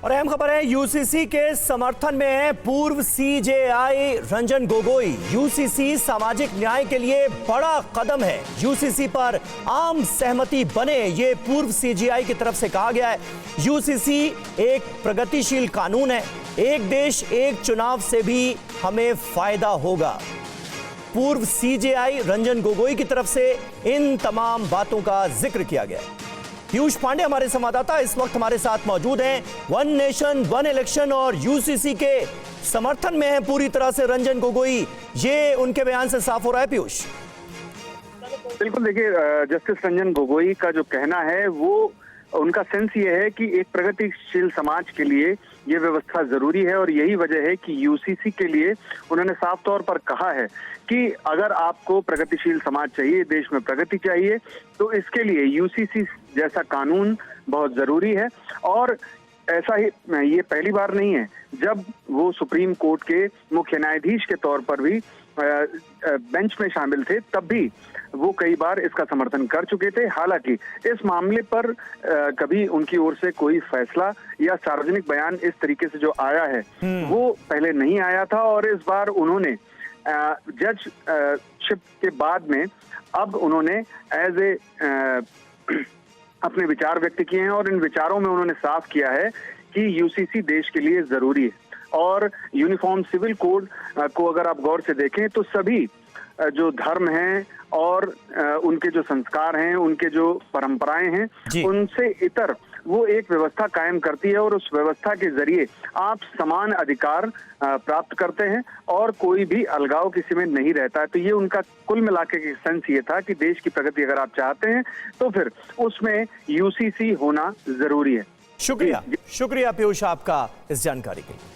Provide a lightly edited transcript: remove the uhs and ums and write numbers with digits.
और अहम खबर है, यूसीसी के समर्थन में है पूर्व सीजेआई रंजन गोगोई। यूसीसी सामाजिक न्याय के लिए बड़ा कदम है। यूसीसी पर आम सहमति बने, ये पूर्व सीजेआई की तरफ से कहा गया है। यूसीसी एक प्रगतिशील कानून है। एक देश एक चुनाव से भी हमें फायदा होगा। पूर्व सीजेआई रंजन गोगोई की तरफ से इन तमाम बातों का जिक्र किया गया है। पीयूष पांडे हमारे संवाददाता इस वक्त हमारे साथ मौजूद हैं। वन नेशन वन इलेक्शन और यूसीसी के समर्थन में है पूरी तरह से रंजन गोगोई, ये उनके बयान से साफ हो रहा है। पीयूष, बिल्कुल, देखिए जस्टिस रंजन गोगोई का जो कहना है वो उनका सेंस ये है कि एक प्रगतिशील समाज के लिए ये व्यवस्था जरूरी है और यही वजह है कि यूसीसी के लिए उन्होंने साफ तौर पर कहा है कि अगर आपको प्रगतिशील समाज चाहिए, देश में प्रगति चाहिए, तो इसके लिए यूसीसी जैसा कानून बहुत जरूरी है। और ऐसा ही ये पहली बार नहीं है जब वो सुप्रीम कोर्ट के मुख्य न्यायाधीश के तौर पर भी बेंच में शामिल थे, तब भी वो कई बार इसका समर्थन कर चुके थे। हालांकि इस मामले पर कभी उनकी ओर से कोई फैसला या सार्वजनिक बयान इस तरीके से जो आया है वो पहले नहीं आया था। और इस बार उन्होंने जजशिप के बाद में अब उन्होंने एज ए अपने विचार व्यक्त किए हैं और इन विचारों में उन्होंने साफ किया है कि यूसीसी देश के लिए जरूरी है। और यूनिफॉर्म सिविल कोड को अगर आप गौर से देखें तो सभी जो धर्म हैं और उनके जो संस्कार हैं, उनके जो परंपराएं हैं, उनसे इतर वो एक व्यवस्था कायम करती है और उस व्यवस्था के जरिए आप समान अधिकार प्राप्त करते हैं और कोई भी अलगाव किसी में नहीं रहता है। तो ये उनका कुल मिलाकर के सेंस ये था कि देश की प्रगति अगर आप चाहते हैं तो फिर उसमें यूसीसी होना जरूरी है। शुक्रिया पीयूष आपका इस जानकारी के लिए।